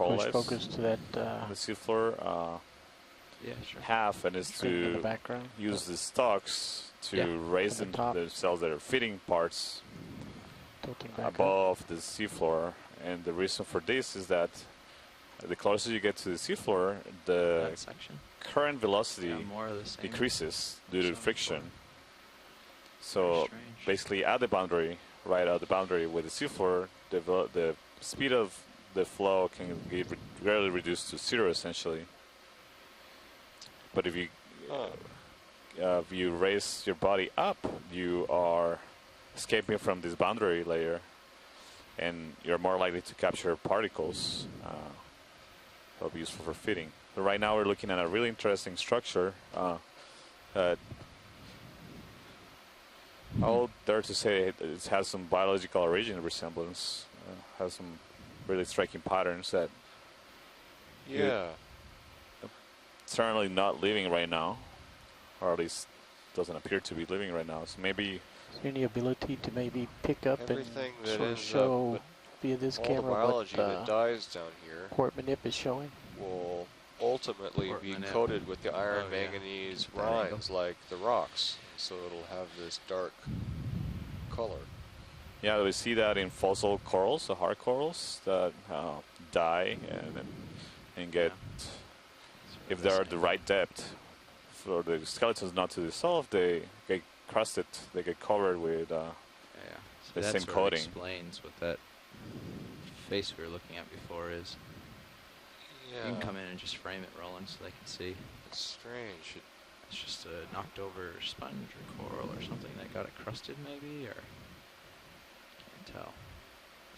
coral push lives focus to that on the seafloor Yeah, sure. have, and is thing in the to background. use the stalks to Yeah. raise To the them, top. the cells that are feeding parts Tilting back up. above the seafloor. And the reason for this is that the closer you get to the seafloor, the That section. current velocity Yeah, more of the same. decreases due to Some friction. Very So strange. basically at the boundary, right at the boundary with the seafloor, the speed of the flow can get greatly reduced to zero essentially. But if you raise your body up, you are escaping from this boundary layer, and you're more likely to capture particles that'll be useful for feeding. So right now we're looking at a really interesting structure. I'll dare to say it has some biological origin resemblance, has some really striking patterns that certainly not living right now, or at least doesn't appear to be living right now. So maybe Is there any ability to maybe pick up Everything and that sort of ends up show with via this all the camera biology what that dies down here port manip is showing? will ultimately Port be manip. coated with the iron Oh, yeah. manganese Keep that angle. rinds like the rocks, so it'll have this dark color. yeah, we see that in fossil corals, the hard corals that die and get, if they're at the right depth, for the skeletons not to dissolve, they get crusted, they get covered with Yeah. So the that same sort of coating. explains what that face we were looking at before is. Yeah, You can come in and just frame it, Roland, so they can see. it's strange. It's just a knocked over sponge or coral or something that got it crusted maybe, or can't tell.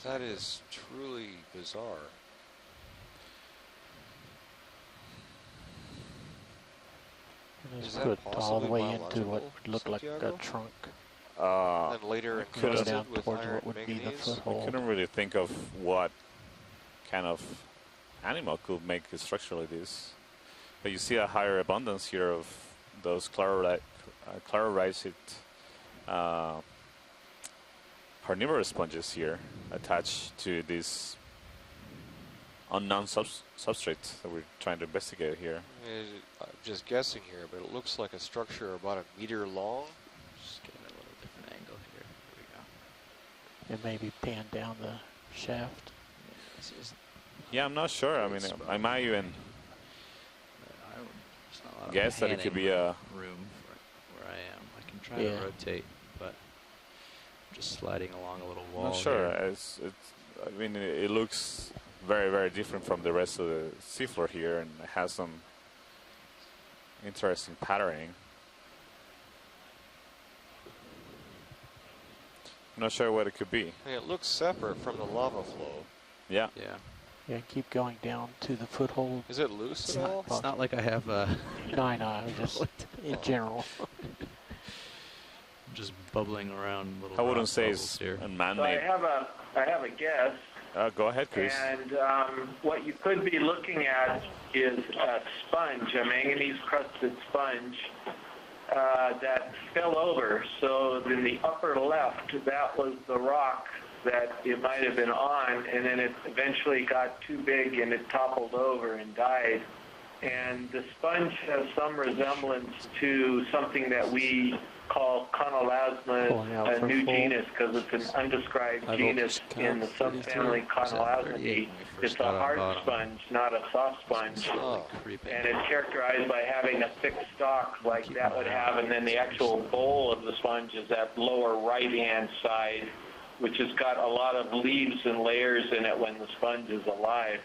That is truly bizarre. And it's Is that put all the possibly way into what biological, would look like a Santiago? trunk. And later could've- Go encrusted down with towards iron what would be the manganese. I foothold. couldn't really think of what kind of animal could make a structure like this. But you see a higher abundance here of those clarirized carnivorous sponges here attached to this unknown substrate that we're trying to investigate here. I'm just guessing here, but it looks like a structure about 1 meter long. Just getting a little different angle here. Here we go. And maybe pan down the shaft. Yeah, this is, Yeah, I'm not sure. I mean, I might even there's not a lot of guess that it could panning be a. room for where I am. I can try Yeah. to rotate, but I'm just sliding along a little I'm wall. not sure. here. I mean, it looks very, very different from the rest of the seafloor here, and it has some interesting patterning. I'm not sure what it could be. And it looks separate from the lava flow. Yeah. Yeah. Yeah, keep going down to the foothold. Is it loose It's at not, all? it's not like I have No, I was just in general. just bubbling around little I wouldn't rock say bubbles it's here. a So I man-made. have a guess, Go ahead, Chris. and what you could be looking at is a sponge, a manganese-crusted sponge that fell over. So in the upper left, that was the rock that it might have been on, and then it eventually got too big and it toppled over and died. And the sponge has some resemblance to something that we call Pulling out Conolasma, a for new full. genus because it's an undescribed High genus voltage in the count, subfamily 33, Conolasmae. 38 when we first It's a got on hard bottom. sponge, not a soft sponge. Oh. Creeping. And it's characterized by having a thick stalk like that would have, and then the actual bowl of the sponge is that lower right-hand side, which has got a lot of leaves and layers in it when the sponge is alive.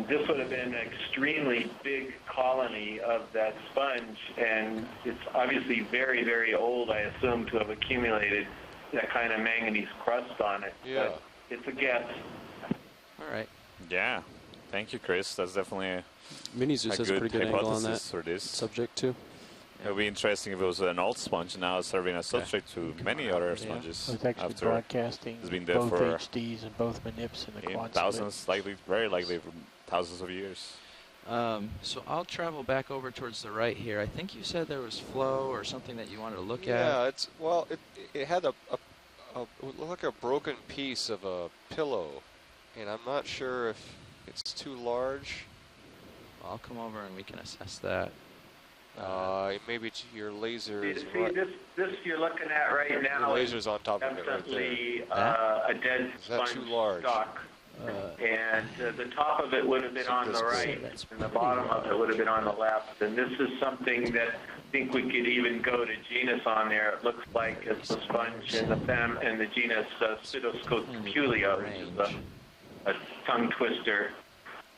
This would have been an extremely big colony of that sponge, and it's obviously very, very old, I assume, to have accumulated that kind of manganese crust on it. Yeah. But it's a guess. All right. Yeah. Thank you, Chris. That's definitely a Mini-Zeus has a good pretty good angle on that hypothesis for this. subject too. It would be interesting if it was an old sponge now serving as substrate to many other sponges So it's actually after broadcasting it's been there both for HDs and both manips in the quad thousands, very likely thousands of years. So I'll travel back over towards the right here. I think you said there was flow or something that you wanted to look Yeah, at. it's well, it had it looked like a broken piece of a pillow, and I'm not sure if it's too large. I'll come over and we can assess that. Maybe your laser is See, right. this you're looking at right now Your is laser's on top of it right there. definitely a dead Is that too sponge large? stock. And the top of it would have been on the right, and the bottom of it would have been on the left. And this is something that I think we could even go to genus on there. It looks like it's the sponge in the genus Pseudoscopulia, which is a tongue twister.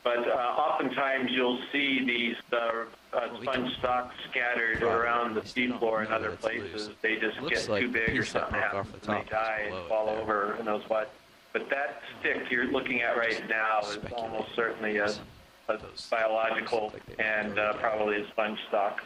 But oftentimes you'll see these sponge stocks scattered around the seafloor and other places. They just get too big or something happens and they die and fall over, who knows what. But that stick you're looking at right now is almost certainly a biological and probably a sponge stock.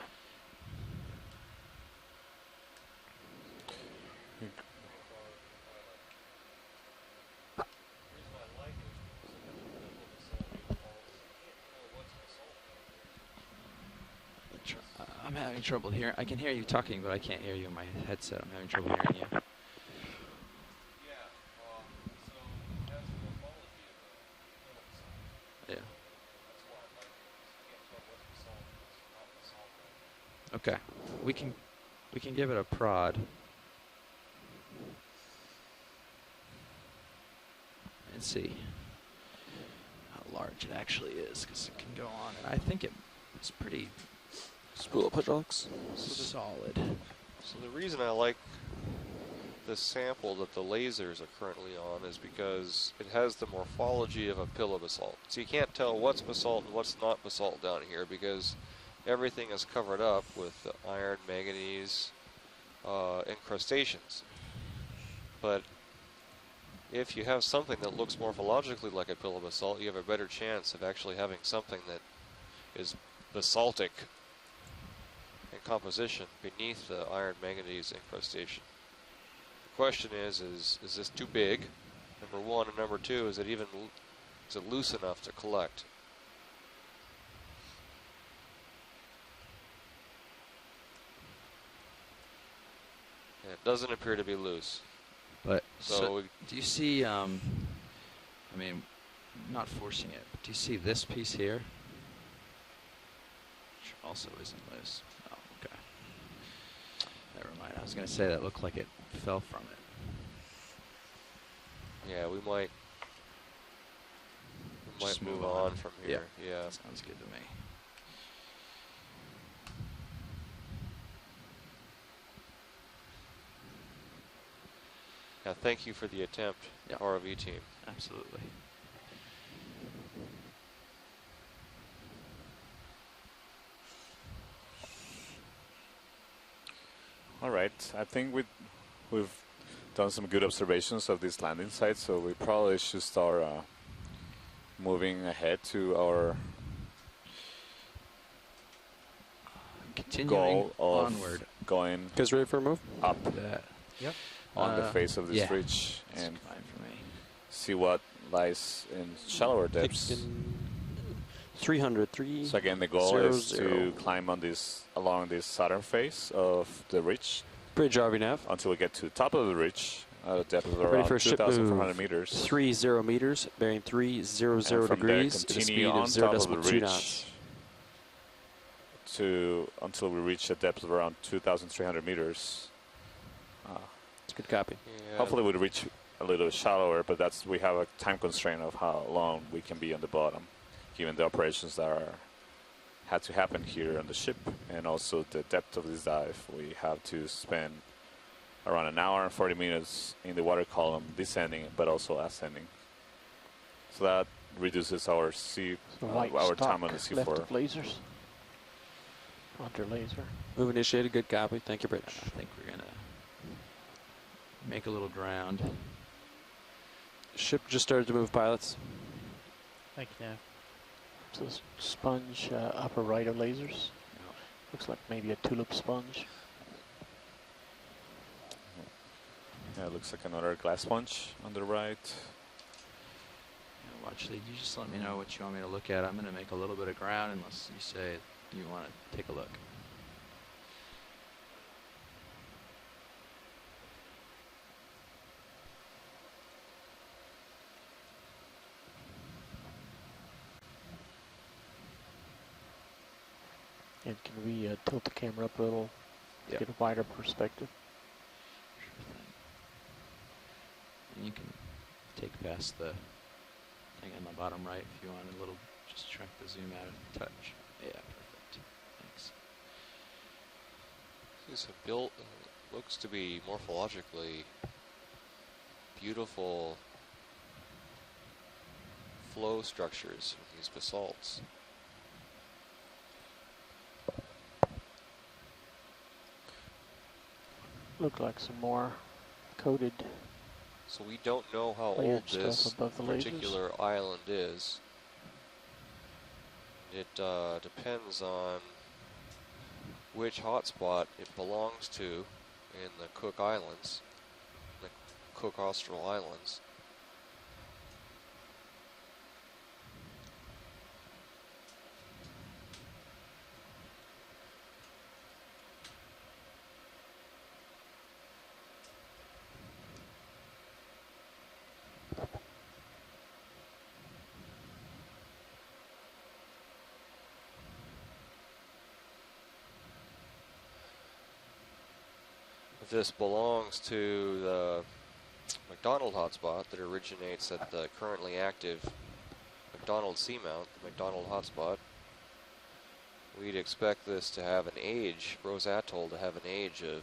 I'm having trouble hearing. I can hear you talking, but I can't hear you in my headset. I'm having trouble hearing you. Yeah. Okay. We can give it a prod. And see how large it actually is, because it can go on. And I think it's pretty spool up hydraulics. Solid. So the reason I like this sample that the lasers are currently on is because it has the morphology of a pillow basalt. So you can't tell what's basalt and what's not basalt down here because everything is covered up with iron, manganese, incrustations. But if you have something that looks morphologically like a pillow basalt, you have a better chance of actually having something that is basaltic in composition beneath the iron manganese incrustation. The question is this too big? Number one, and number two, is it loose enough to collect? And it doesn't appear to be loose. But so do you see? I mean, not forcing it, but do you see this piece here? Which also isn't loose. Oh, okay. Never mind. I was going to say that looked like it fell from it. Yeah, we might move on from here. Yeah. Sounds good to me. Yeah, thank you for the attempt, ROV team. Absolutely. All right, I think we've done some good observations of this landing site, so we probably should start moving ahead to our Continuing goal of onward. going You guys ready for a move? up Yep. on the face of this yeah. ridge That's and fine for me. see what lies in shallower depths. Taking 303. So again, the goal 0, is 0. to climb along this southern face of the ridge Bridge RV nav. until we get to the top of the ridge at a depth of Ready around for a ship 2,400 move. meters. 30 meters, bearing 300 And from there, degrees, at a speed continue of on top of the 0.2 ridge knots. until we reach a depth of around 2,300 meters. It's a good copy. Yeah. Hopefully we'll reach a little shallower, but we have a time constraint of how long we can be on the bottom, given the operations that had to happen here on the ship, and also the depth of this dive. We have to spend around an hour and 40 minutes in the water column descending, but also ascending. So that reduces our our time on the left seafloor. of lasers. Under laser. Move initiated. Good copy. Thank you, Bridge. I think we're going to make a little ground. Ship just started to move, pilots. Thank you, Nav. So sponge upper right of lasers. Looks like maybe a tulip sponge. Yeah, it looks like another glass sponge on the right. Yeah, watch, you just let me know what you want me to look at. I'm going to make a little bit of ground unless you say you want to take a look. And can we tilt the camera up a little to Yep. get a wider perspective? Sure thing. And you can take past the thing on the bottom right if you want a little, just track the zoom out a touch. Yeah, perfect. Thanks. These have built, looks to be morphologically beautiful flow structures from these basalts. Look like some more coated. So we don't know how Layered old stuff this above the lasers. particular island is. It depends on which hotspot it belongs to in the Cook Islands, the Cook Austral Islands. This belongs to the McDonald hotspot that originates at the currently active McDonald seamount, the McDonald hotspot. We'd expect this to have an age, Rose Atoll to have an age of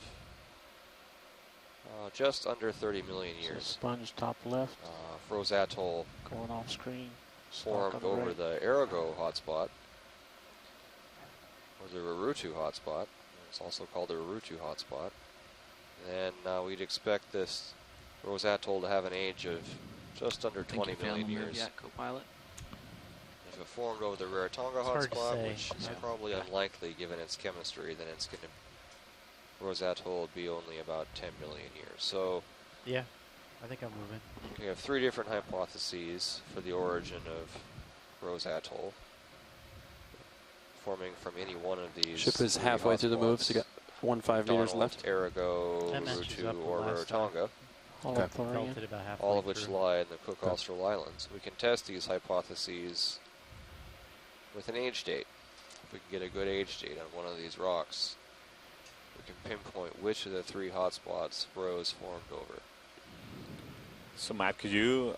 just under 30 million So years. sponge top left, Rose Atoll going off screen. formed Stalk on over right. the Arago hotspot, or the Rurutu hotspot. It's also called the Rurutu hotspot. And we'd expect this Rose Atoll to have an age of just under 20 million years. Yet, co-pilot? If it formed over the Rarotonga hard to hotspot, say. which is Yeah. probably unlikely given its chemistry, then it's going to, Rose Atoll would be only about 10 million years. So Yeah, I think I'm moving. we have three different hypotheses for the origin of Rose Atoll, forming from any one of these. Ship is three halfway through the move, hotspots. so you got 5 meters Donald, left. Arago, That matches up Rurutu, with or last time. Rarotonga, Holothurian. Melted about halfway all of which through. lie in the Cook Okay. Austral Islands. We can test these hypotheses with an age date. If we can get a good age date on one of these rocks, we can pinpoint which of the three hotspots Rose formed over. So Matt, could you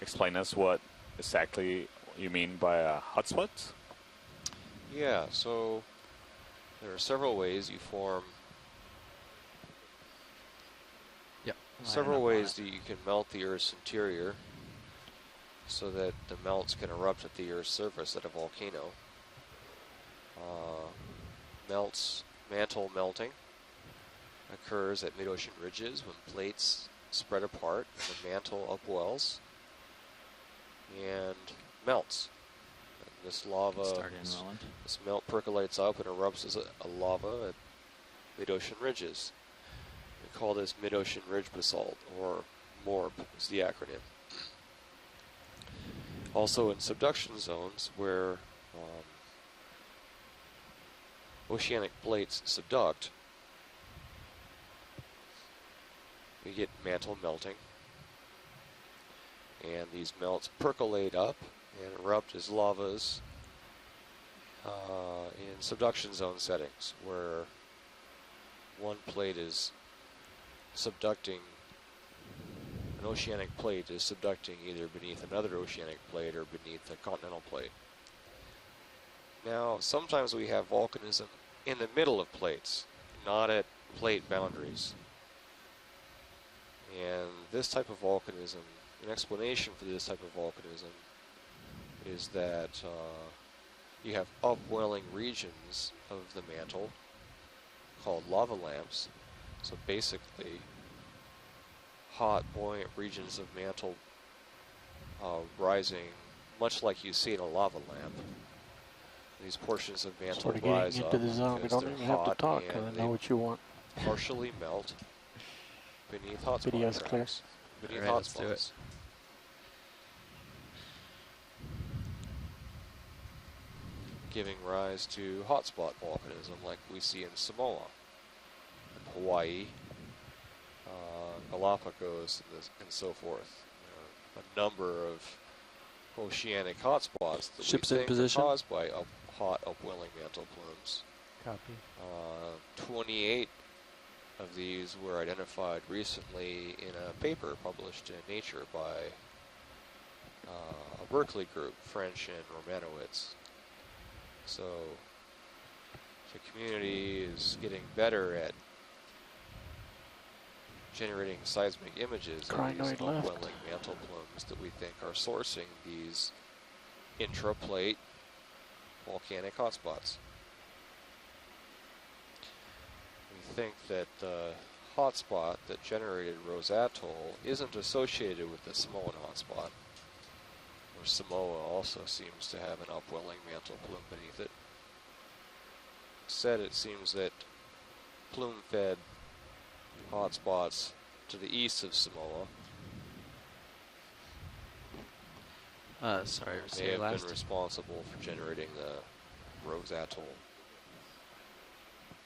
explain us what exactly you mean by a hotspot? Yeah, so there are several ways you form, several ways that you can melt the Earth's interior so that the melts can erupt at the Earth's surface at a volcano. Mantle melting occurs at mid-ocean ridges when plates spread apart and the mantle upwells and melts. And this lava, Start enrolling. this melt percolates up and erupts as a lava at mid-ocean ridges. We call this mid-ocean ridge basalt, or MORB is the acronym. Also in subduction zones where oceanic plates subduct, we get mantle melting, and these melts percolate up and erupt as lavas in subduction zone settings where one plate is subducting, an oceanic plate is subducting either beneath another oceanic plate or beneath a continental plate. Now, sometimes we have volcanism in the middle of plates, not at plate boundaries. And this type of volcanism, an explanation for this type of volcanism is that you have upwelling regions of the mantle called lava lamps. So basically, hot, buoyant regions of mantle rising, much like you see in a lava lamp. These portions of mantle Sort of rise getting up into the zone. We because don't they're even have to hot talk. and I they know what you want. partially melt beneath hotspot Video's clear. cracks, beneath Alright, let's do it. hotspots. Giving rise to hotspot volcanism like we see in Samoa, in Hawaii, Galapagos, and so forth. A number of oceanic hotspots that Ships we in think position. are caused by hot upwelling mantle plumes. Copy. 28 of these were identified recently in a paper published in Nature by a Berkeley group, French and Romanowitz. So the community is getting better at generating seismic images of these Crinoid left. upwelling mantle plumes that we think are sourcing these intraplate volcanic hotspots. We think that the hotspot that generated Rose Atoll isn't associated with the Samoan hotspot, where Samoa also seems to have an upwelling mantle plume beneath it. Instead, it seems that plume-fed hotspots to the east of Samoa Sorry, may say have last. been responsible for generating the Rose Atoll.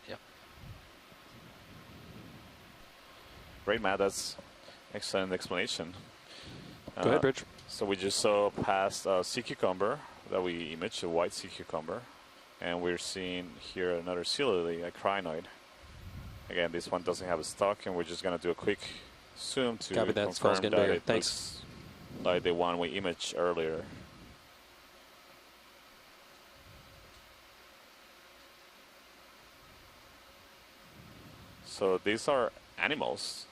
Yep. Great, Matt. That's excellent explanation. Go ahead, Bridge. So we just saw past sea cucumber that we imaged, a white sea cucumber. And we're seeing here another sea lily, a crinoid. Again, this one doesn't have a stalk, and we're just going to do a quick zoom to Copy that. confirm False that barrier. it Thanks. looks like the one we imaged earlier. So these are animals,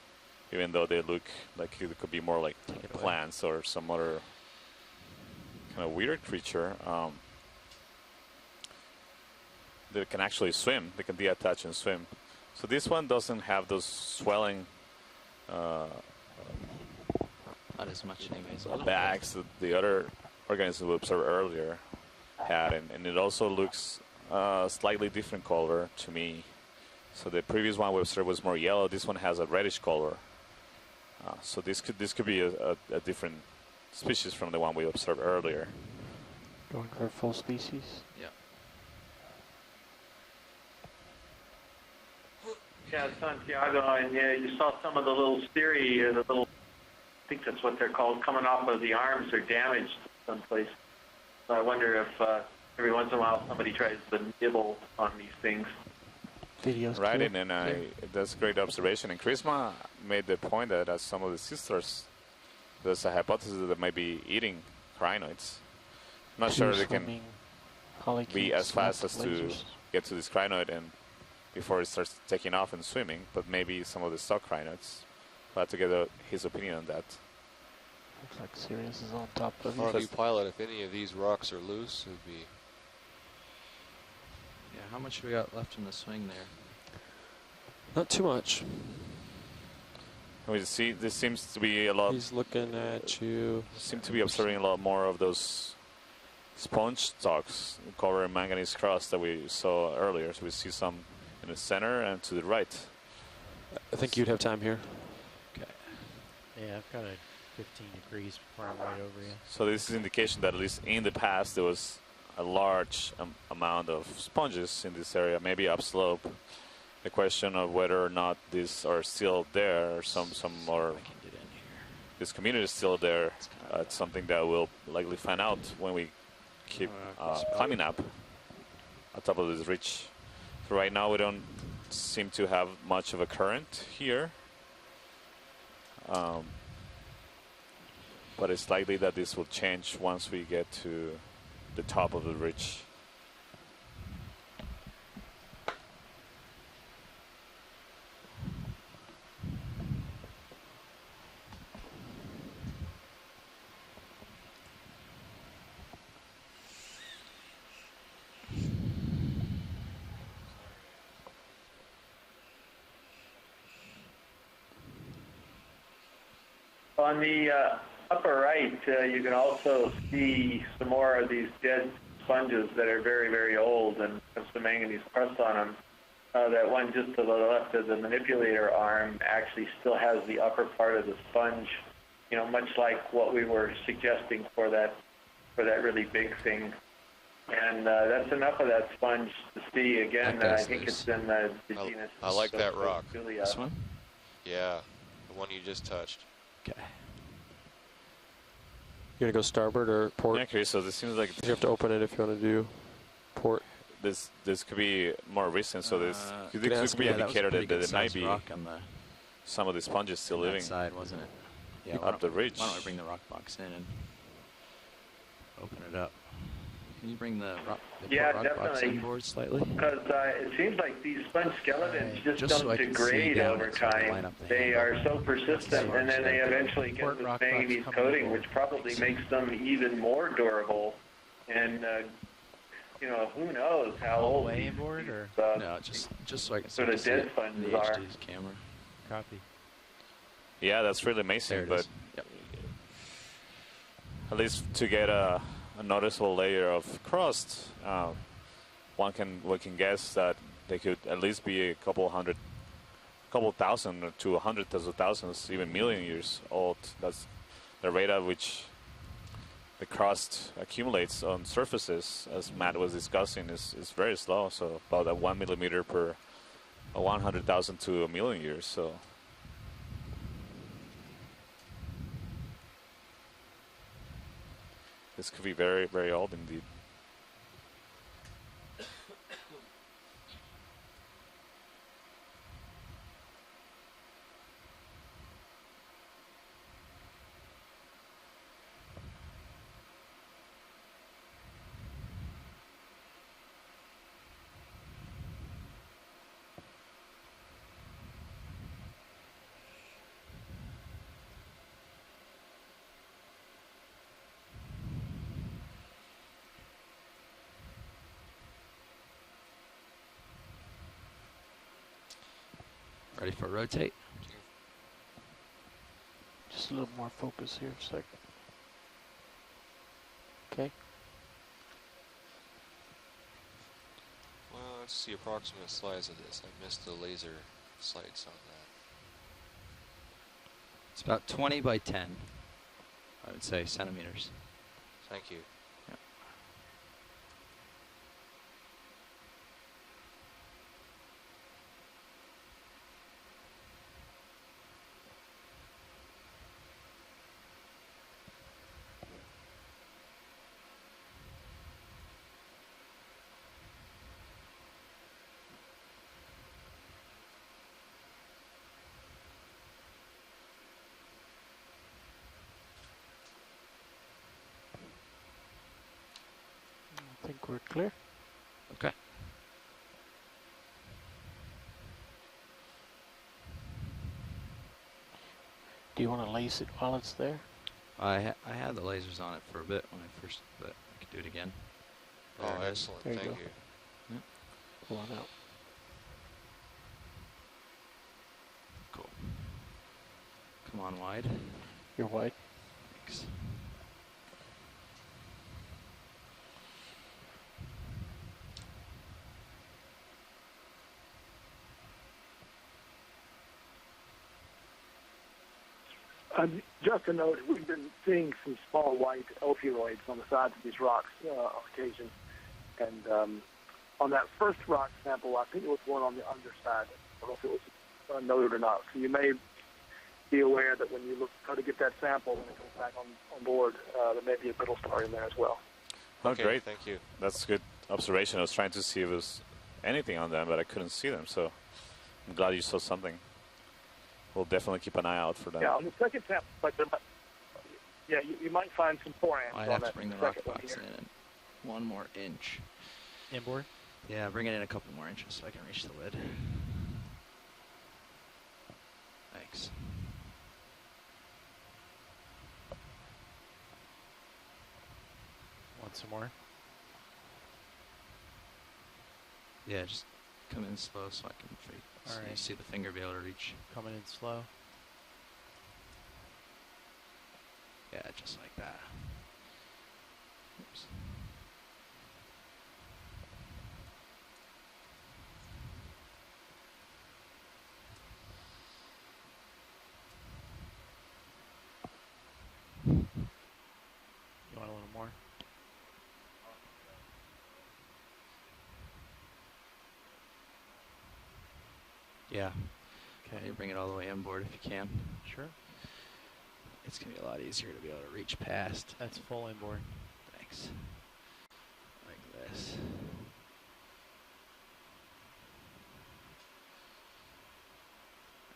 even though they look like it could be more like plants or some other kind of weird creature. They can actually swim. They can detach and swim. So this one doesn't have those swelling Not as much anyways. bags that the other organism we observed earlier had, and it also looks slightly different color to me. So the previous one we observed was more yellow. This one has a reddish color. So this could be a different species from the one we observed earlier. Going for full species. Yeah. Yeah, Santiago, and yeah, you saw some of the little steri, the little, I think that's what they're called, coming off of the arms are damaged someplace. So I wonder if every once in a while somebody tries to nibble on these things. Videos. Right, clear. and that's a great observation. And Chrisma made the point that as some of the sisters, there's a hypothesis that they might be eating crinoids. I'm not sure they can be as fast as to get to this crinoid and before it starts taking off and swimming, but maybe some of the stock crinoids. We'll have to get his opinion on that. Looks like Sirius is on top of you. ROV pilot, if any of these rocks are loose, it would be. Yeah, how much we got left in the swing there? Not too much. We see this seems to be a lot. He's looking at you. Seem to be observing a lot more of those sponge stalks covering manganese crust that we saw earlier. So we see some in the center and to the right. I think you'd have time here. Okay. Yeah, I've got a 15 degrees before I'm right over you. So this is indication that at least in the past there was a large amount of sponges in this area, maybe upslope. The question of whether or not these are still there, or some or this community is still there, it's something that we'll likely find out when we keep climbing up on top of this ridge. So right now we don't seem to have much of a current here, but it's likely that this will change once we get to the top of the ridge. On the upper right, you can also see some more of these dead sponges that are very, very old and have some manganese crust on them. That one just to the left of the manipulator arm actually still has the upper part of the sponge, you know, much like what we were suggesting for that really big thing. And that's enough of that sponge to see. Again, I think it's in the genus. I like that rock. Julia. This one? Yeah, the one you just touched. Okay. You're gonna go starboard or port? Yeah, okay, so this seems like You have to open it if you want to do port. this could be more recent, so this could be yeah, an that was a indicator pretty that good there might sized be rock on the some of the sponges still on that living side, wasn't it? Yeah, up the ridge. Why don't we bring the rock box in and open it up? Can you bring the rock box definitely. inboard slightly? Because it seems like these sponge skeletons just Just so don't I can see degrade down over and sort of line time. up the They handle. are so persistent, and then they eventually get Port this rock box manganese coming coating, forward. which probably makes them even more durable. And who knows how All the old way these, inboard, or No, just so I can sort start of to see dead it in sponges the are. HD's camera. copy? Yeah, that's really There amazing, it but is. Yep. at least to get a noticeable layer of crust, we can guess that they could at least be a couple thousand to hundreds of thousands, even million years old. That's the rate at which the crust accumulates on surfaces, as Matt was discussing, is very slow. So about a 1 millimeter per 100,000 to a million years. So this could be very, very old indeed. Ready for rotate? Just a little more focus here for a second. Okay. Well, let's see approximate size of this. I missed the laser sights on that. It's about 20 by 10, I would say, centimeters. Thank you. I think we're clear. Okay. Do you want to lace it while it's there? I had the lasers on it for a bit when I first, but I could do it again. Oh, There it is. excellent. There you Thank go. you. Pull on out. Cool. Come on wide. You're wide. Thanks. Just a note, we've been seeing some small white ophiroids on the sides of these rocks on occasion. And on that first rock sample, I think it was one on the underside. I don't know if it was noted or not. So you may be aware that when you try to get that sample when it comes back on board, there may be a brittle star in there as well. Oh, Okay, great. thank you. That's a good observation. I was trying to see if there was anything on them, but I couldn't see them. So I'm glad you saw something. We'll definitely keep an eye out for them. Yeah, on the second sample, but you might find some forams I'd on have to that bring the rock second one box here. in and 1 more inch. Inboard? Yeah, bring it in a couple more inches so I can reach the lid. Thanks. Want some more? Yeah, just come in slow so I can so you Alright. see the finger be able to reach. Coming in slow. Yeah, just like that. Oops. You want a little more? Yeah. Okay. You bring it all the way inboard if you can. Sure. it's going to be a lot easier to be able to reach past. That's full inboard. Thanks. Like this.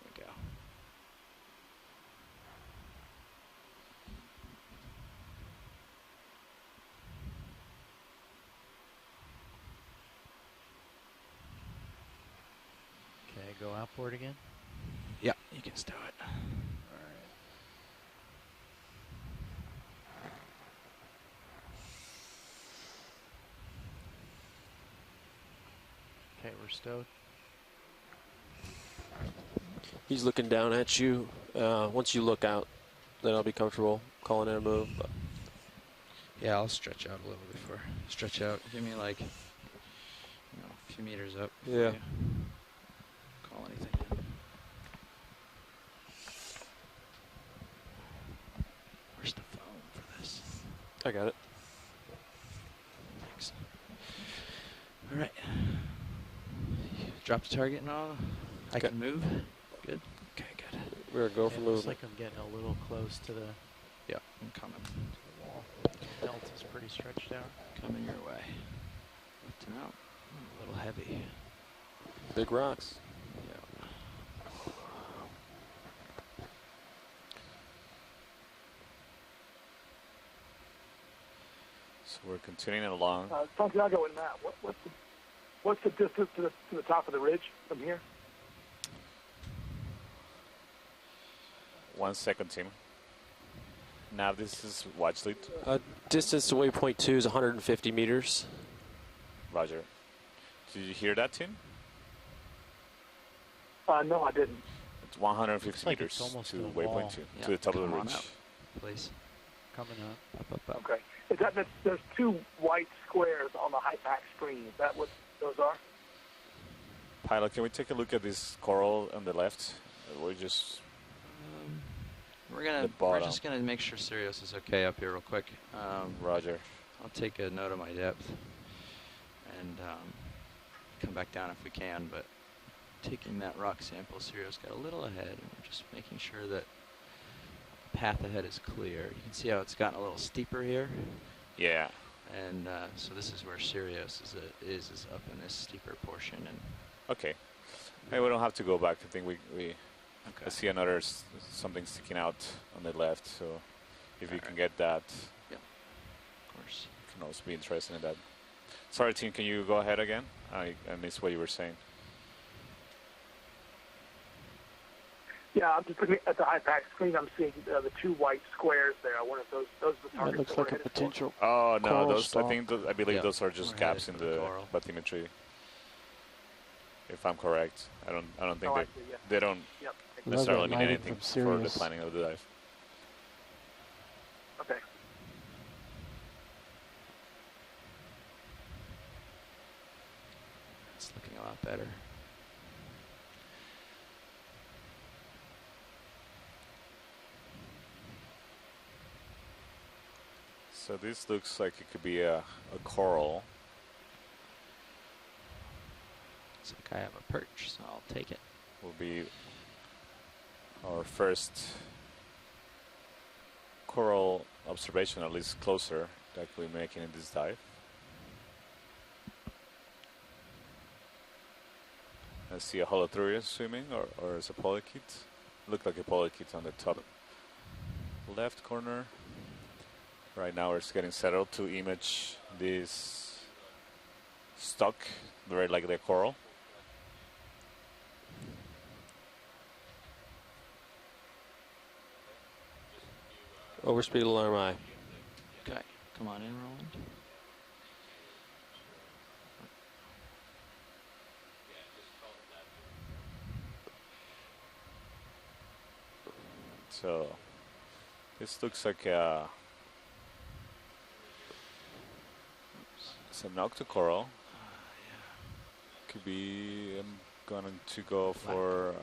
There we go. Okay, go outboard again. Yeah, you can stow it. Okay, we're stowed. He's looking down at you. Once you look out, then I'll be comfortable calling in a move. But Yeah, I'll stretch out a little before. Stretch out. Give me like, a few meters up. Yeah. Call anything in. Where's the phone for this? I got it. Thanks. All right. Drop the target and all. I Okay. can move. Good. Okay, good. We're go for It move. looks like I'm getting a little close to the Yeah, I'm coming. wall. Delta's pretty stretched out. Coming your way. Lifting out. A little heavy. Big rocks. Yeah. So we're continuing along. Santiago and Matt, what's the distance to the top of the ridge from here? 1 second, team. Now this is watch lead. Distance to waypoint 2 is 150 meters. Roger. Did you hear that, team? No, I didn't. It's 150 Looks like meters it's almost to to the waypoint wall. 2, Yeah, to the top of come the on ridge. up, please. Coming up. Up, up, up. Okay. Is that there's two white squares on the high pack screen? Is that what those are? Pilot, can we take a look at this coral on the left? We're just We're bottom. just gonna make sure Sirius is okay up here real quick. Roger. I'll take a note of my depth and come back down if we can, but taking that rock sample, Sirius got a little ahead, and we're just making sure that the path ahead is clear. You can see how it's gotten a little steeper here, Yeah. and so this is where Sirius is up in this steeper portion. And Okay. Hey, we don't have to go back. I think we okay. I see another something sticking out on the left. So if you All can right. get that, Of course. you can also be interested in that. Sorry, team. Can you go ahead again? I missed what you were saying. Yeah, I'm just looking at the high pack screen. I'm seeing the two white squares there. I wonder if those are the That targets. looks that we're like a headed for. potential. Oh no, Coral those stalk. I believe Yeah, those are just we're gaps headed in for the the coral. bathymetry. If I'm correct, I don't think Oh, I they see, yeah. they don't Yep. Love necessarily that mean lighting anything from for the Sirius. planning of the dive. Okay. It's looking a lot better. So this looks like it could be a coral. Looks like I have a perch, so I'll take it. Will be our first coral observation, at least closer, that we're making in this dive. I see a holothurius swimming, or is a polychaete. Look like a polychaete on the top left corner. Right now we're just getting settled to image this stock, very likely a coral. Overspeed alarm eye. Okay, come on in, Roland. So this looks like a it's an octocoral. Could be I'm going to go for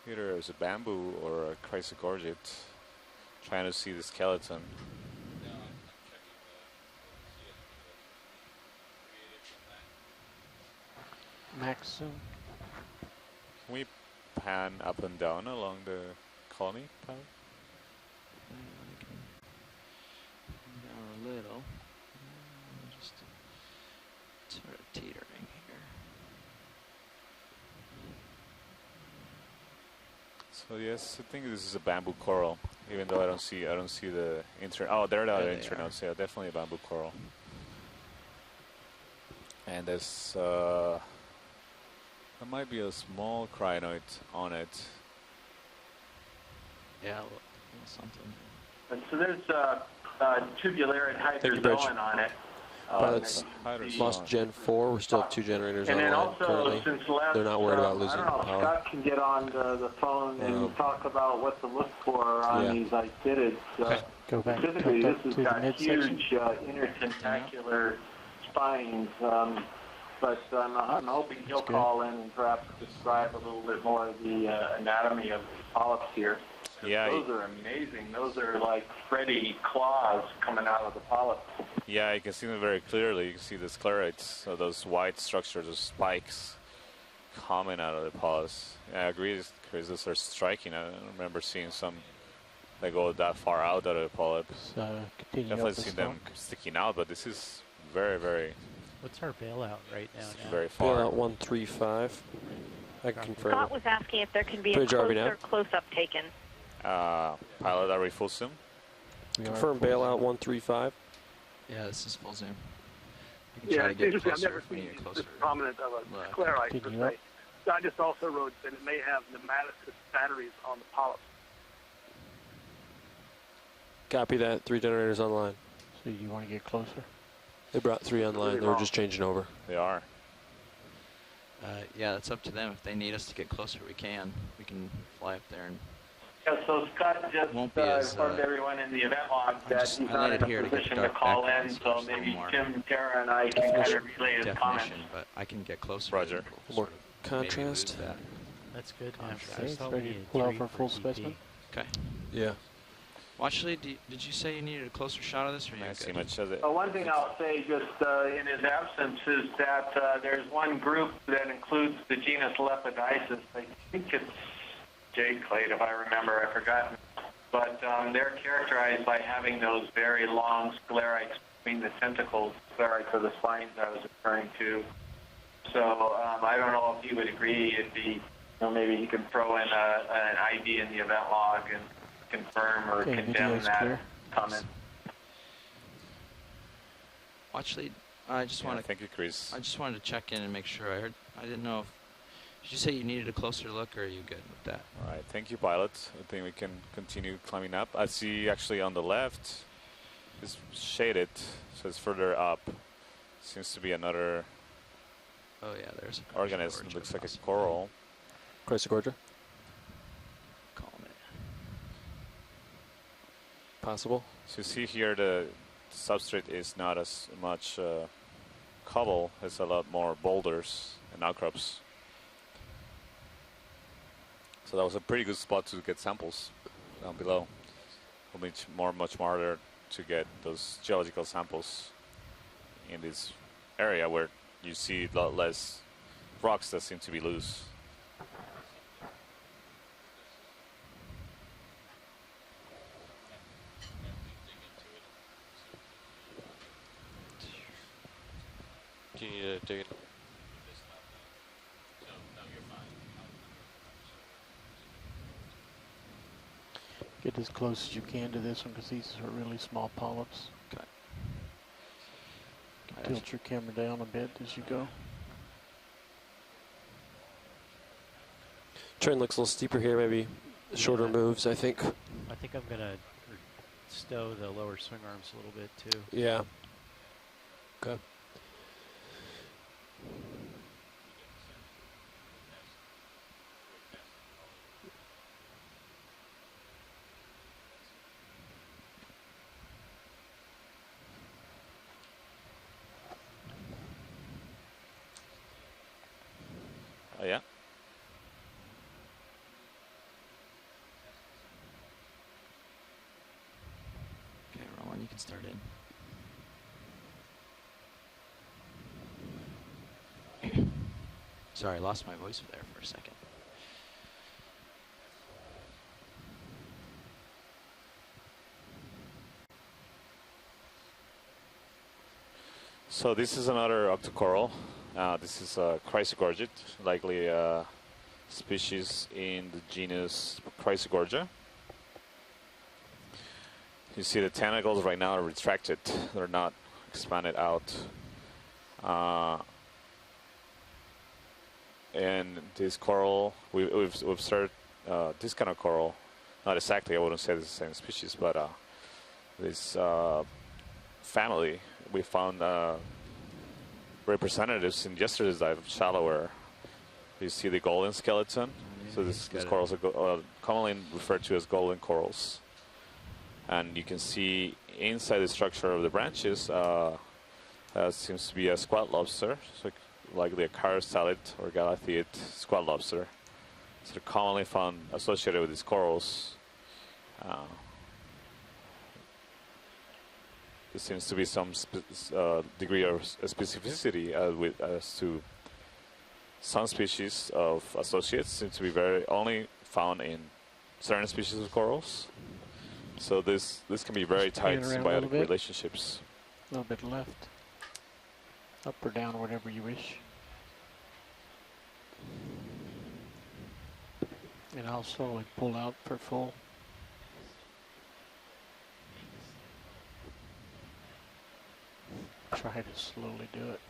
either as a bamboo or a chrysogorgid. Trying to see the skeleton. Max zoom. Can we pan up and down along the colony, Pilot? I can come down a little. Just sort of teetering here. So yes, I think this is a bamboo coral, even though I don't see the inter. Oh, there are the internodes. Yeah, definitely a bamboo coral. And there's there might be a small crinoid on it. Yeah, something. And so there's tubular hydrozoan on it. Pilots lost Gen 4. We still have 2 generators and then online also, currently. since last, They're not worried about I losing don't know, power. Scott can get on the phone and talk about what to look for on these icidid. Go back Specifically, this up has to the got midsection. huge intertentacular spines. But I'm hoping he'll call in and perhaps describe a little bit more of the anatomy of polyps here. Yeah, those are amazing. Those are like Freddy claws coming out of the polyp. Yeah, you can see them very clearly. You can see the sclerites, so those white structures, those spikes coming out of the polyps. Yeah, I agree, Chris. Those are striking. I don't remember seeing some that go that far out of the polyp. Definitely seen them sticking out, but this is very, very. What's our bailout right now? Very far. Bailout 135. I can confirm. Scott was asking if there can be a close-up taken. Pilot, are we full zoom? Confirm bailout 135. Yeah, this is full zoom. You can Yeah, try to get I've closer never if we seen get this closer. prominent of a sclerite per se. I just also wrote that it may have nematocyst batteries on the polyps. Copy that. 3 generators online. So you want to get closer? They brought 3 online. They were just changing over. They are. Yeah, that's up to them. If they need us to get closer, we can. We can fly up there and. Yeah, so Scott just informed everyone in the event log that he's not in a position to call in, so maybe Tim, Tara, and I can kind of relay his comments. But I can get closer. Roger. More contrast. That's good. Okay, ready to pull out for full specimen? Okay. Yeah. Well, actually, did you say you needed a closer shot of this, or you I see much of it. One thing I'll say just in his absence is that there's one group that includes the genus Lepidopsis. I think it's jade clade, if I remember. I've forgotten. But they're characterized by having those very long sclerites between the tentacles, sclerites of the spines I was referring to. So I don't know if he would agree. It'd be, maybe he can throw in an ID in the event log and confirm or condemn that comment. Well, actually, I just want to. Thank you, Chris. I just wanted to check in and make sure. I didn't know if. Did you say you needed a closer look, or are you good with that? All right, thank you, pilot. I think we can continue climbing up. I see actually on the left, it's shaded, so it's further up. Seems to be another. Oh yeah, there's a organism. Looks like a coral. Chrysogorgia? Calm it. Possible. So you see here the substrate is not as much cobble. It's a lot more boulders and outcrops. So that was a pretty good spot to get samples down below. It'll be much harder to get those geological samples in this area where you see a lot less rocks that seem to be loose. Do you need to dig it? Get as close as you can to this one because these are really small polyps. Okay. Tilt your camera down a bit as you go. Trend looks a little steeper here, maybe shorter moves, I think. I think I'm going to stow the lower swing arms a little bit too. Yeah. Okay. Oh, yeah. Okay, Rowan, you can start in. Sorry, I lost my voice there for a second. So this is another octocoral. This is a chrysogorgid, likely a species in the genus Chrysogorgia. You see the tentacles right now are retracted; they're not expanded out. And this coral, we've observed this kind of coral. Not exactly, I wouldn't say it's the same species, but this family, we found representatives in yesterday's dive, shallower. You see the golden skeleton. Yeah, So these corals are commonly referred to as golden corals. And you can see inside the structure of the branches seems to be a squat lobster, so likely a carostalid or galatheate squat lobster. So they're commonly found associated with these corals. There seems to be some degree of specificity as to some species of associates seem to be only found in certain species of corals. So this can be very tight symbiotic relationships. A little bit left. Up or down, whatever you wish. And I'll slowly pull out for full. Try to slowly do it.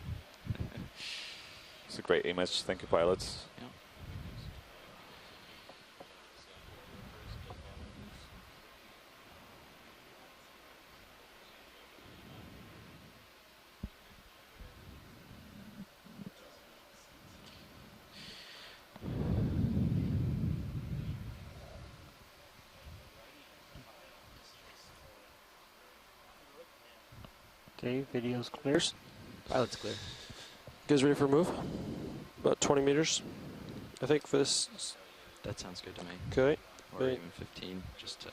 It's a great image. Thank you, pilots. Yeah. Okay, video's clear. Pilot's clear. You guys ready for a move? About 20 meters, I think, for this. That sounds good to me. Okay. Or even 15, just to...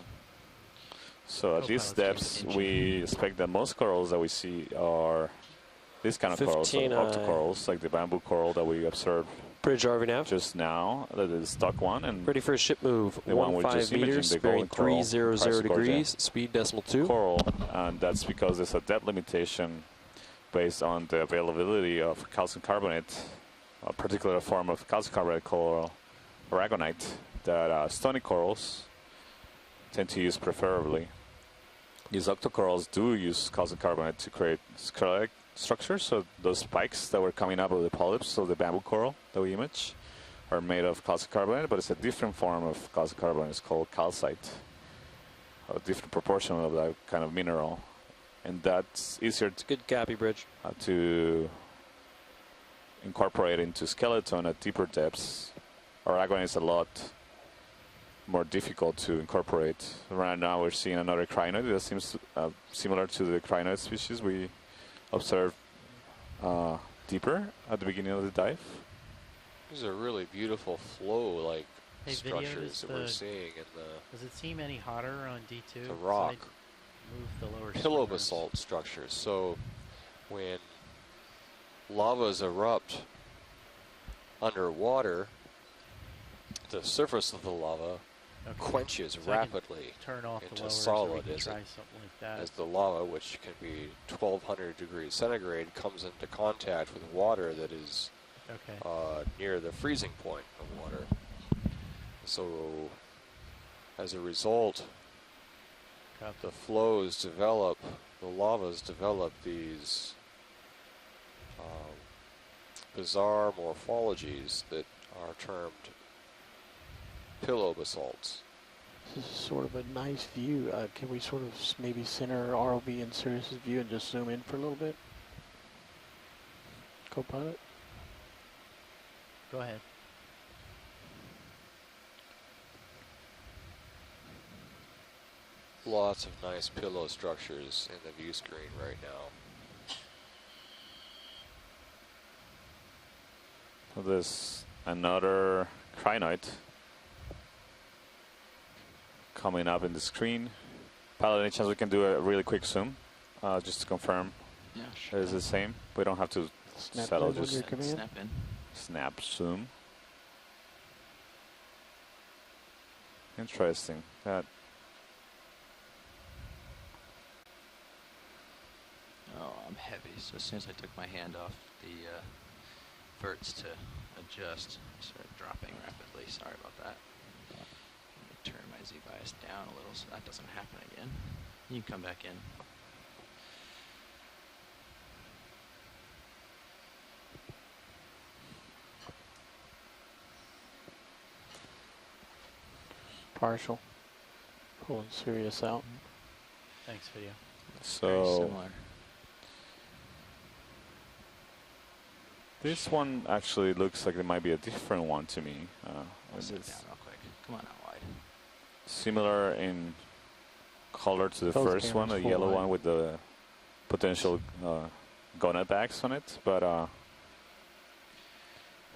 So at these depths, we expect that most corals that we see are this kind of corals, like octocorals, like the bamboo coral that we observed Bridge RV nav. just now, the stock one, and Ready for a ship move. the one we're 15 just imaging, meters, the bearing golden coral, 300 Chrysogorgia degrees, speed .2. coral, and that's because there's a depth limitation based on the availability of calcium carbonate, a particular form of calcium carbonate called aragonite that stony corals tend to use preferably. These octocorals do use calcium carbonate to create sclerotic structures, so those spikes that were coming up of the polyps, so the bamboo coral that we image, are made of calcium carbonate, but it's a different form of calcium carbonate. It's called calcite, a different proportion of that kind of mineral. And that's easier Good gappy bridge. to incorporate into skeleton at deeper depths. Aragonite is a lot more difficult to incorporate. Right now we're seeing another crinoid that seems similar to the crinoid species we observed deeper at the beginning of the dive. These are really beautiful flow-like Hey, structures that we're seeing in Does it seem any hotter on D2? the rock. Move the lower Pillow swingers. basalt structures. So when lavas erupt underwater, the surface of the lava quenches So I can rapidly turn off the into lowers, solid or we can as, try something like that. as the lava, which can be 1200 degrees centigrade, comes into contact with water that is near the freezing point of water. So as a result, the flows develop, the lavas develop these bizarre morphologies that are termed pillow basalts. This is sort of a nice view. Can we sort of maybe center ROV in Sirius's view and just zoom in for a little bit? Co-pilot? Go ahead. Lots of nice pillow structures in the view screen right now. So there's another crinoid coming up in the screen. Pilot, any chance we can do a really quick zoom just to confirm it's the same? We don't have to settle, just snap in. snap zoom. Interesting. Oh, I'm heavy, so as soon as I took my hand off the verts to adjust, I started dropping rapidly. Sorry about that. Let me turn my Z bias down a little so that doesn't happen again. You can come back in. Partial. Pulling Sirius out. Thanks, video. Very So similar. this one actually looks like it might be a different one to me. I'll sit It's down real quick. Come on out wide. similar in color to the Both first one, the cameras full yellow wide. one with the potential gonad backs on it, but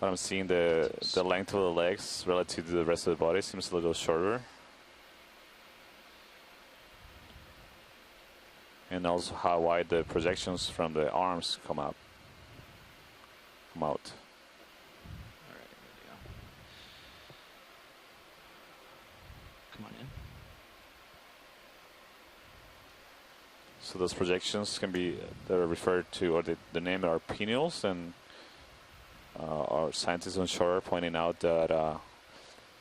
I'm seeing the length of the legs relative to the rest of the body seems a little shorter. And also how wide the projections from the arms come out. All right, there we go. Come on in. So those projections can be, they're referred to, or the name are pineals, and our scientists on shore are pointing out that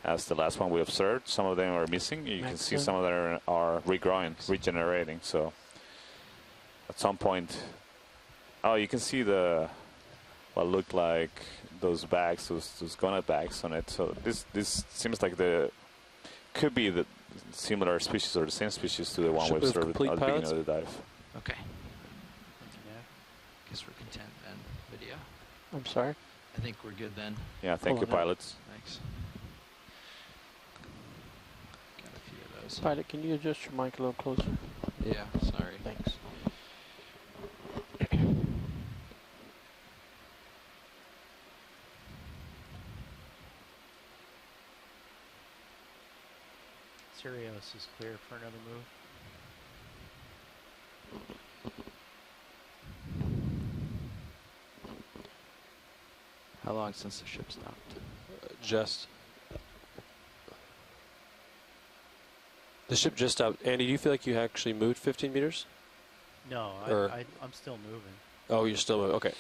as the last one we observed, some of them are missing. You can see some of them are regrowing, regenerating. So at some point, oh, you can see what looked like those bags, those gonad bags on it. So this seems like could be the similar species or the same species to the one we observed at the beginning of the dive. Okay. Guess we're content then. Video. I'm sorry? I think we're good then. Yeah, thank you, pilots. Thanks. Got a few of those. Pilot, can you adjust your mic a little closer? Yeah, sorry. Thanks. Sirius is clear for another move. How long since the ship stopped? Just. The ship just stopped. Andy, do you feel like you actually moved 15 meters? No, Or- I'm still moving. Oh, you're still moving. Okay.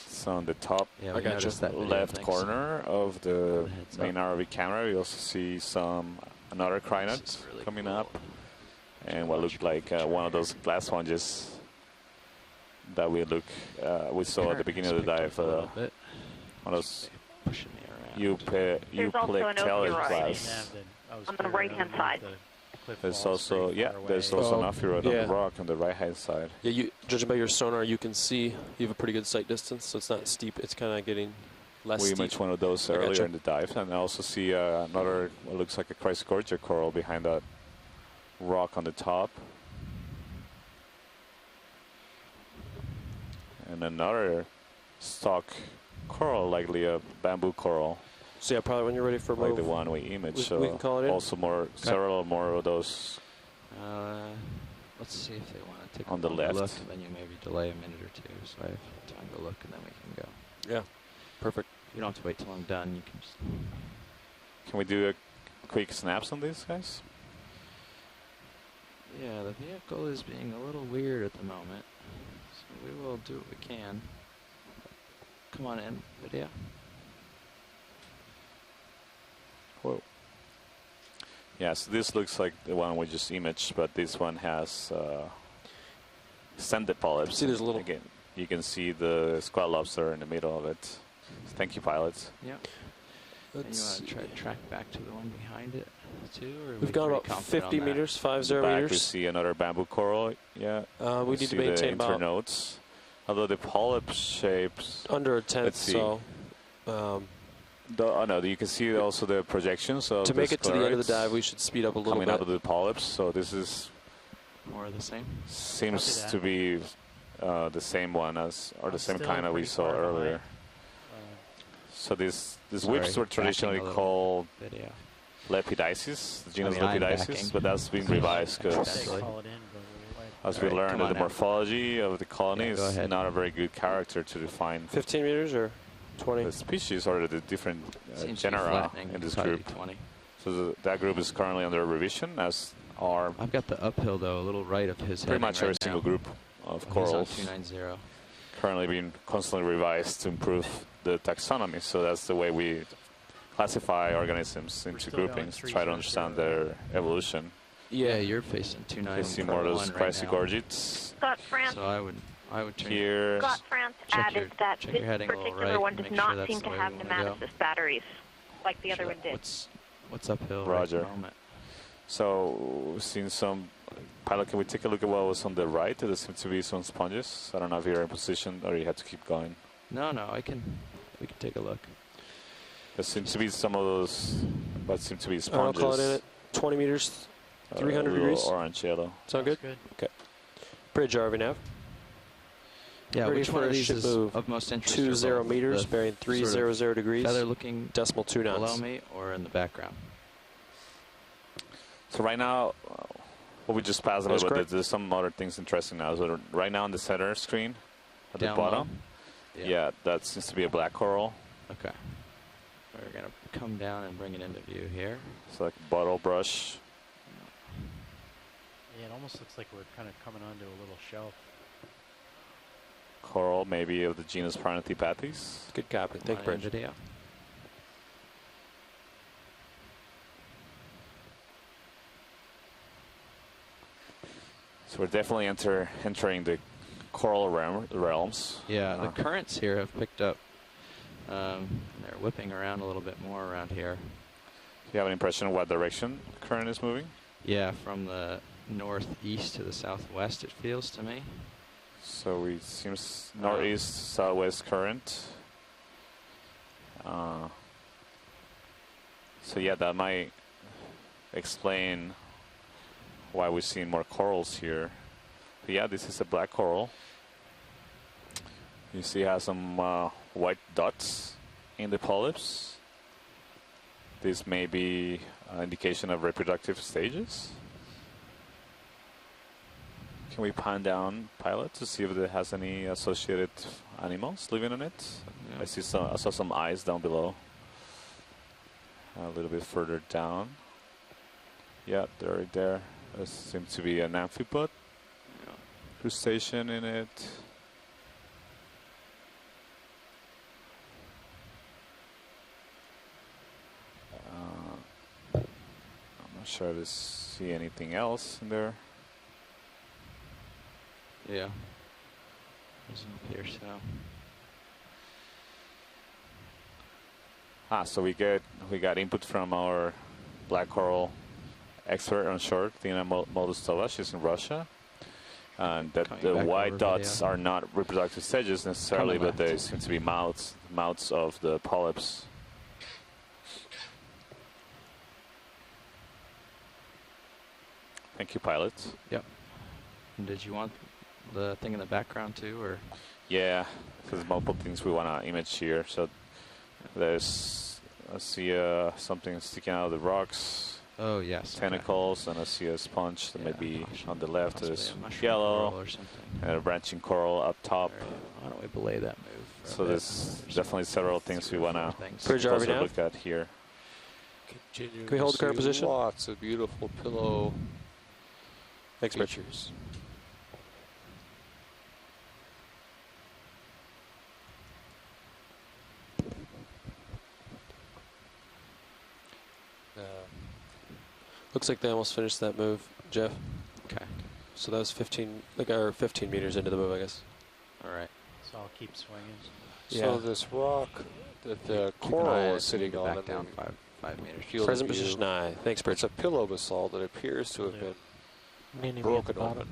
So on the top Yeah, I we gotcha. noticed that video, left thanks. corner of the Heads main up. ROV camera, you also see another This crinoid is really coming cool. up, and what looked like one of those glass sponges that we saw at the beginning of the dive. A little bit. One of those Pushing me around. There's also an Euplectalis ophiuroid. glass. On the right-hand side. There's also there's also an ophiuroid on yeah. the rock on the right hand side. Yeah, judging by your sonar, you can see you have a pretty good sight distance, so it's not steep. It's kind of getting less We steep. imaged one of those I earlier gotcha. in the dive, and I also see another what looks like a Chrysogorgia coral behind that rock on the top. And another stock coral, likely a bamboo coral, So yeah, probably when you're ready for a like move, the one we imaged. we So can call it in. also several more of those. Let's see if they want to take On a the longer look, left. and then you maybe delay a minute or two, so I have time to look, and then we can go. Yeah, perfect. You don't have to wait till I'm done. You can just. Can we do a quick snaps on these guys? Yeah, the vehicle is being a little weird at the moment, so we will do what we can. Come on in, video. Whoa. Yeah, so this looks like the one we just imaged, but this one has scented polyps. See, there's a little. Again, you can see the squat lobster in the middle of it. Thank you, pilots. Yeah. And you Let's want to try to track back to the one behind it, too? Or are we We've gone pretty about confident 50 on that? meters, In the 50 back, we meters. see another bamboo coral. Yeah. We need to see maintain the about internodes. Although the polyp shapes. under a tenth. Let's see. So No, you can see also the projections of to the make it to the end of the sclerites dive, we should speed up a little coming bit. out of the polyps. So this is More of the same? seems Copy to that. be the same one as, or the I'm same still kind that we pretty saw far behind. earlier. So these Sorry, whips were backing a traditionally little. called Video. Lepidices, the genus I mean, I'm Lepidices, backing. but that's been revised because, Accidentally. Call it in, but we'll let- as we Alright, learned, come that on the now. morphology of the colony Yeah, go is ahead. not a very good character to define 15 meters or 20? the species or the different Seems to be genera flattening, in this probably group. 20. So that group is currently under revision, as are I've got the uphill, though, a little right of his pretty heading much every right single now. group of He's on corals 290. currently being constantly revised to improve the taxonomy. So that's the way we classify organisms into still going groupings, 300, try to understand their evolution. Yeah, you're facing You see more of those 2941 right now. crypsigorgids Scott France. So I would turn here. Scott France check added your- that check this your heading a little particular right one and does make sure not that's seem the to way have we wanna go. nematocyst batteries like the other Sure, one did. What's uphill Roger. right at the moment? So we've seen some. Pilot, can we take a look at what was on the right? There seems to be some sponges. I don't know if you're in position or you have to keep going. No, we can take a look. There seems to be some of those, what seem to be I'll sponges. call it in at 20 meters, 300 a little degrees. orange yellow. Sound good? Okay. Bridge RV nav. Yeah, Ready which for one of a these ship is move. of most interest? 20 meters, The bearing 300 degrees. feather looking decimal 2 knots. below me or in the background? So right now, well, we just passed a That's little bit. correct. There's some other things interesting now. So right now on the center screen, at Down the bottom, low? yeah, that seems to be a black coral. Okay. We're going to come down and bring it into view here. It's like a bottle brush. Yeah, it almost looks like we're kind of coming onto a little shelf. Coral, maybe of the genus Parnathipathis. Good copy. Thank you, Bridge. Video. So we're definitely entering the coral realms. Yeah, the currents here have picked up. They're whipping around a little bit more around here. Do you have an impression of what direction the current is moving? Yeah, from the northeast to the southwest, it feels to me. So it seems northeast, southwest current. So yeah, that might explain why we're seeing more corals here. But yeah, this is a black coral. You see it has some white dots in the polyps. This may be an indication of reproductive stages. Can we pan down, Pilot, to see if it has any associated animals living in it? Yeah. I saw some eyes down below. A little bit further down. Yeah, they're right there. There seems to be an amphipod crustacean in it. I'm not sure to see anything else in there. Yeah. Doesn't appear so. So we got input from our black coral expert on shore, Tina Modustova. She's in Russia. And that Coming the back white over dots video. are not reproductive stages necessarily, Coming but they left. seem to be mouths of the polyps. Thank you, Pilot. Yep. And did you want the thing in the background too, or? Yeah, there's multiple things we want to image here. So there's, I see something sticking out of the rocks. Oh yes. Tentacles, and I see a sponge that may be on the left. Possibly There's a mushroom yellow, coral or something. and a branching coral up top. Why don't we belay that move? for a So bit? there's definitely several things we want to Bridge RV now. look at here. Can we hold the current position? Lots of beautiful pillow Thanks, Bridge. features. Looks like they almost finished that move, Jeff. Okay. So that was 15 meters into the move, I guess. All right. So I'll keep swinging. So this rock that the Keep an eye coral on is it, sitting go on back in down the five meters. field of Present view, position I. Thanks, Bridge. it's a pillow basalt that appears to have Yeah. been Meaning broken at the bottom. open.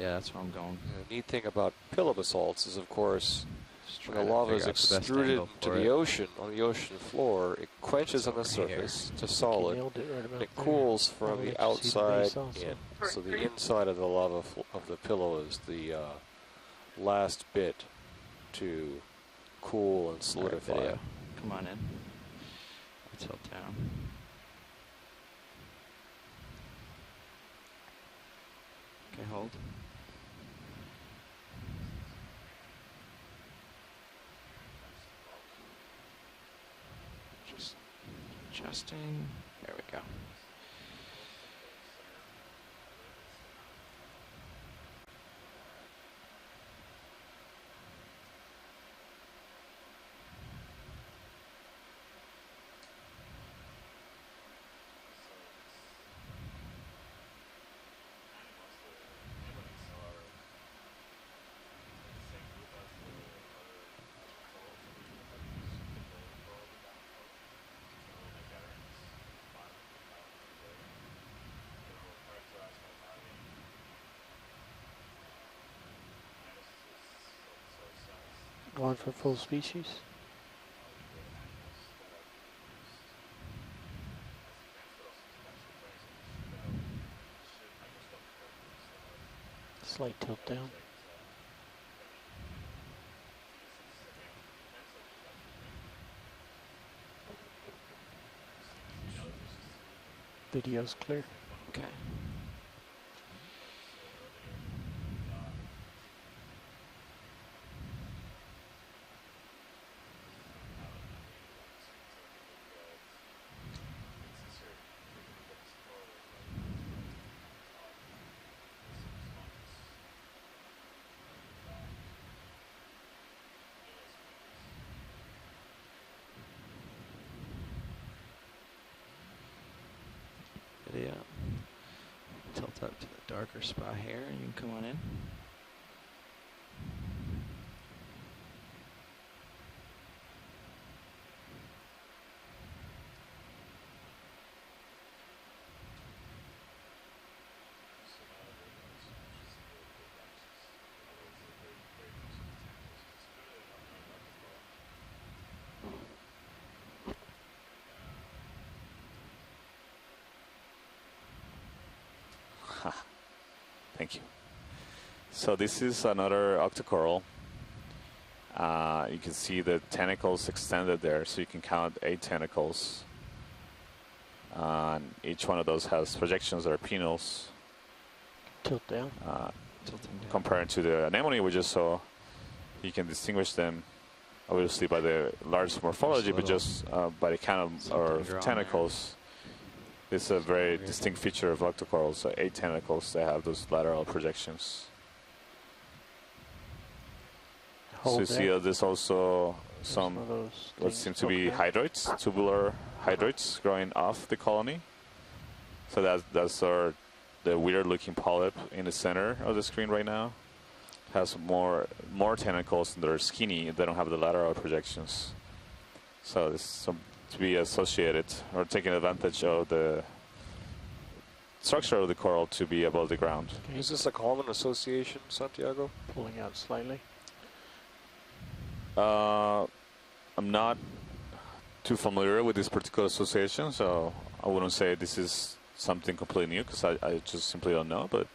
Yeah, that's where I'm going. The neat thing about pillow basalts is, of course, Just when trying the to lava figure is out the best extruded angle to for the it. ocean, on the ocean floor, it quenches on the It's over here. surface to You solid, nailed it right and about it there. cools I from would the like to see the outside base also. in. So the inside of the lava of the pillow is the last bit to cool and All right, solidify. video. Come on in. Tilt down. Okay, hold. Just adjusting. There we go. Going for full species. Slight tilt down. Video's clear. Okay. Video. Tilt up to the darker spot here, and you can come on in. Thank you. So this is another octocoral. You can see the tentacles extended there, so you can count 8 tentacles. And each one of those has projections that are penals. Tilt down. Compared to the anemone we just saw, you can distinguish them obviously by the large morphology, but just by the count of tentacles. It's a very distinct feature of octocorals. So 8 tentacles, they have those lateral projections. So you see there's also some what seem to be hydroids, tubular hydroids growing off the colony. So that's the weird looking polyp in the center of the screen right now. Has more tentacles, and they're skinny. They don't have the lateral projections. So there's some to be associated or taking advantage of the structure of the coral to be above the ground. Okay. Is this a common association, Santiago? Pulling out slightly. I'm not too familiar with this particular association, so I wouldn't say this is something completely new, because I just simply don't know, but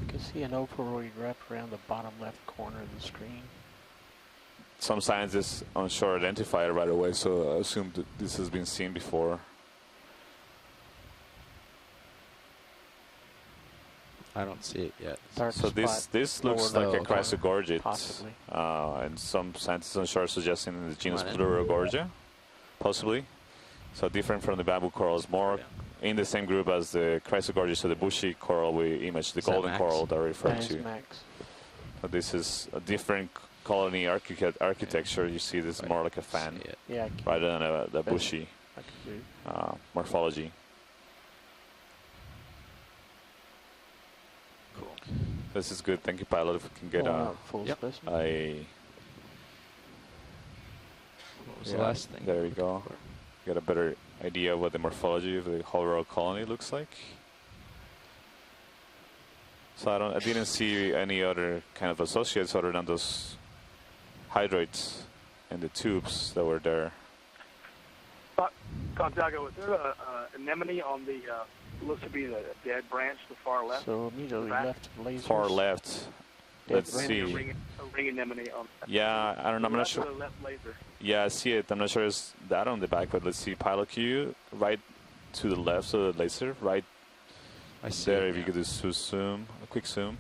You can see an oporoid wrapped around the bottom left corner of the screen. Some scientists aren't sure identify it right away, so I assume that this has been seen before. I don't see it yet. So this looks like a chrysogorgid, and some scientists are suggesting the genus Pleurogorgia, possibly. So different from the bamboo corals, more in the same group as the chrysogorgid, so the bushy coral we imaged, the golden coral that I referred to. So this is a different colony architecture. You see this is more like a fan, rather than the bushy morphology. Cool. This is good. Thank you, pilot. If we can get a what was the last thing? There we go. Get a better idea of what the morphology of the whole royal colony looks like. So I didn't see any other kind of associates other than those hydroids and the tubes that were there. Santiago, is there a anemone on the looks to be the dead branch, the far left? So immediately left lasers. Far left. Let's see. A ring anemone on that. Yeah, I don't know. I'm not sure. Left laser. Yeah, I see it. I'm not sure it's that on the back, but let's see. Pilot, can you right to the left of the laser? Right I see there, it, if you could just zoom, a quick zoom.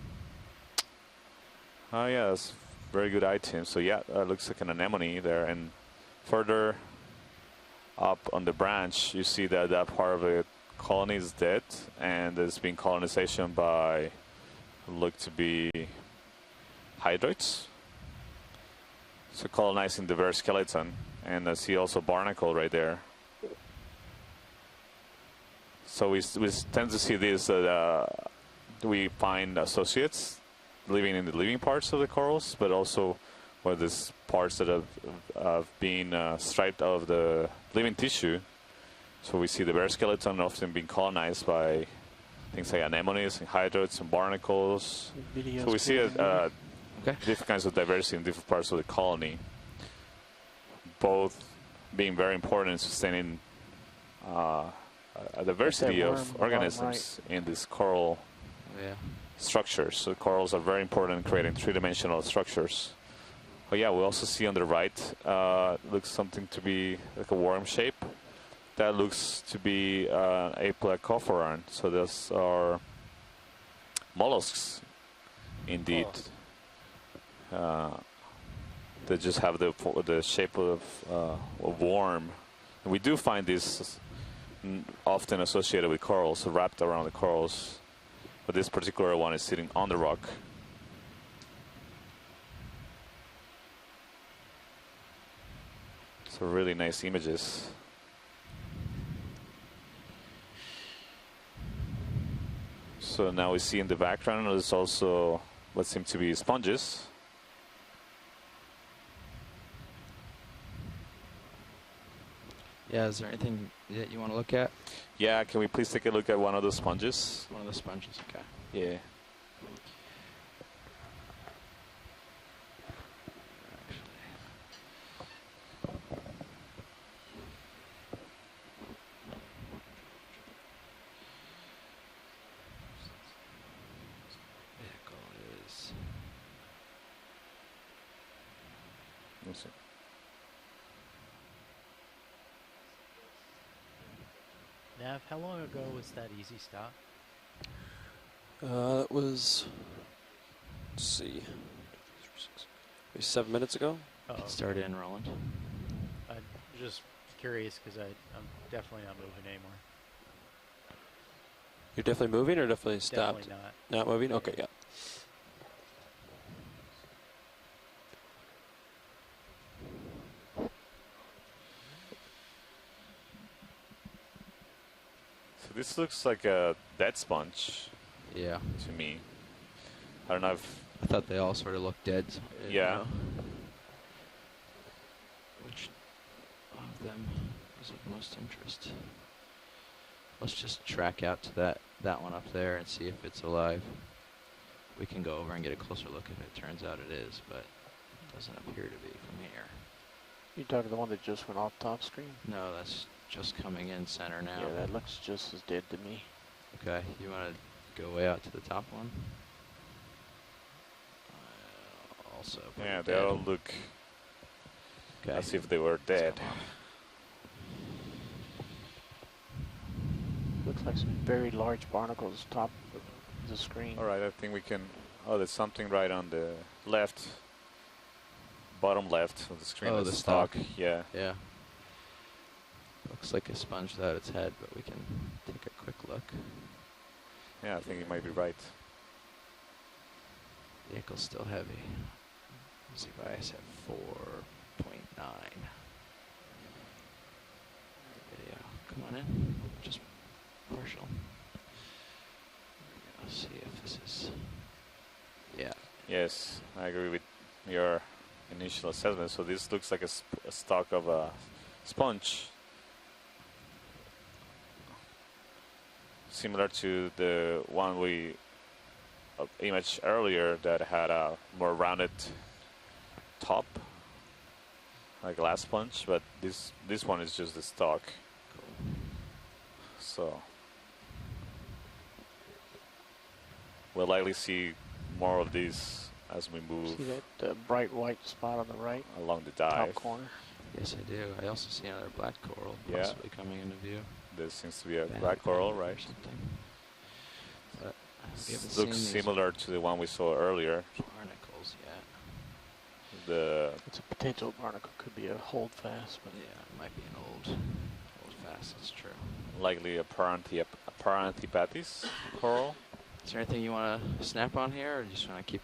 Oh, yeah, that's very good item. So, yeah, that looks like an anemone there. And further up on the branch, you see that that part of the colony is dead, and there's been colonization by look to be hydroids. So colonizing the bare skeleton, and I see also barnacle right there. So we tend to see this we find associates living in the living parts of the corals, but also where there's parts that have been striped out of the living tissue. So we see the bare skeleton often being colonized by things like anemones and hydroids and barnacles. So we see Okay. different kinds of diversity in different parts of the colony, both being very important in sustaining a diversity of organisms in this coral structures. So corals are very important in creating three-dimensional structures. Oh yeah, we also see on the right, looks something to be like a worm shape. That looks to be Aplacophorans. So those are mollusks, indeed. They just have the shape of a worm. And we do find this often associated with corals, wrapped around the corals. But this particular one is sitting on the rock. So really nice images. So now we see in the background there's also what seem to be sponges. Yeah, is there anything that you want to look at? Yeah, can we please take a look at one of those sponges? One of the sponges, okay. Yeah. Nav, how long ago was that easy stop? It was, let's see, maybe 7 minutes ago. Uh-oh. Started in Roland. I'm just curious because I'm definitely not moving anymore. You're definitely moving or definitely stopped? Definitely Not moving? Okay, yeah. This looks like a dead sponge. Yeah. To me. I don't know if... I thought they all sort of looked dead. Yeah. Which of them is of most interest? Let's just track out to that one up there and see if it's alive. We can go over and get a closer look if it turns out it is, but it doesn't appear to be from here. You talking the one that just went off top screen? No, that's just coming in center now. Yeah, that looks just as dead to me. Okay, you want to go way out to the top one? Also, yeah, they all look as if they were dead. Looks like some very large barnacles top of the screen. All right, I think we can... Oh, there's something right on the left, bottom left of the screen. Oh, the stalk. Yeah. Yeah. Looks like a sponge without its head, but we can take a quick look. Yeah, I think you might be right. Vehicle's still heavy. Z bias at 4.9. Video, come on in. Just partial. Let's see if this is. Yeah. Yes, I agree with your initial assessment. So this looks like a stalk of a sponge. Similar to the one we imaged earlier that had a more rounded top, like glass sponge, but this one is just the stalk. Cool. So we'll likely see more of these as we move. See that bright white spot on the right? Along the dive. Top corner. Yes, I do. I also see another black coral possibly coming into view. There seems to be a black coral, right? But it looks similar to the one we saw earlier. Barnacles, yeah. It's a potential barnacle. Could be a holdfast, but yeah, it might be an old fast. That's true. Likely a Paranthipatis coral. Is there anything you want to snap on here, or just want to keep